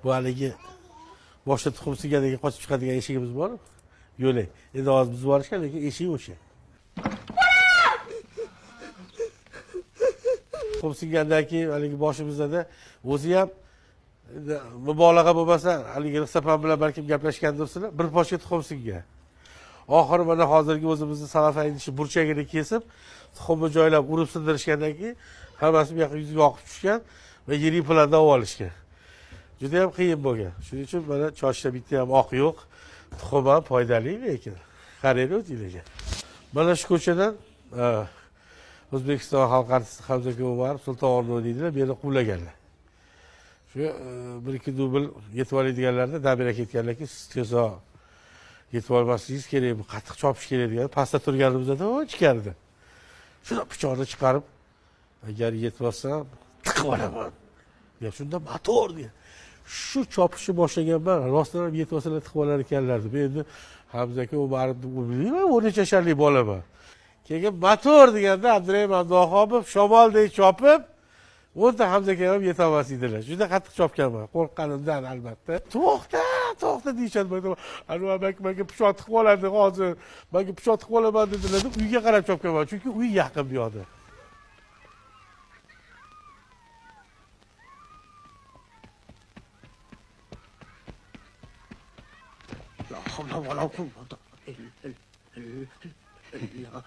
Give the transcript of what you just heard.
Bu haligi boshqa tuxum sigandagi qochib chiqadigan eshigimiz bor. Yo'lak. Endi hozir biz borishgan, lekin eshik o'sha. Tuxum sigandagi haligi boshimizda o'zi ham mubolag'a bo'lmasa, haligi Rixsapam bilan balkim gaplashgandirsizlar, bir pochka tuxum singan. Oxiri mana hozirgi o'zimizni salafay idishi burchagini kesib, tuxumni joylab urib sindirishgandan keyin hammasi bu yoqqa yuziga oqib tushgan va yirik pullardan olib olishgan. Juda ham qiyin bo'lgan. Shuning uchun mana choshda bitta ham oq yo'q. Tuxum ham foydali lekin. Qarang o'zingizga. Mana shu ko'chadan O'zbekiston xalq artisti Hamza Umarov Sulton o'rni o'ynaydilar, meni quvlaganlar. Shu bir ikki dubl yetib oladiganlarda dabira ketganlarki, siz tezroq yetib olmasligingiz kerak, bu qattiq chopish kerak degan. Pastda turganimizda ichkarida. Shuni pichoqni chiqarib, agar yetib olsam, tiqib olaman. Ya shunda motor degan. Shu chopishni boshlaganman, rostdan ham yetib olsalar tiqib olar ekanlar deb. Endi Hamza Umarovni bilmayman, o'n necha yasharlik bolaman. Keyin motor deganda Abdurahim Abduxobov shamoldek chopib, o'nta Hamza ham yetolmas edilar. Juda qattiq chopganman, qo'rqqanimdan albatta. To'xta deyishadi. Anvar menga pichoq tiqib oladi hozir. Menga pichoq tiqib olaman dedilar deb uyga qarab chopganman, chunki uy yaqin bu yoqda. La havla va la quwwata illa billah.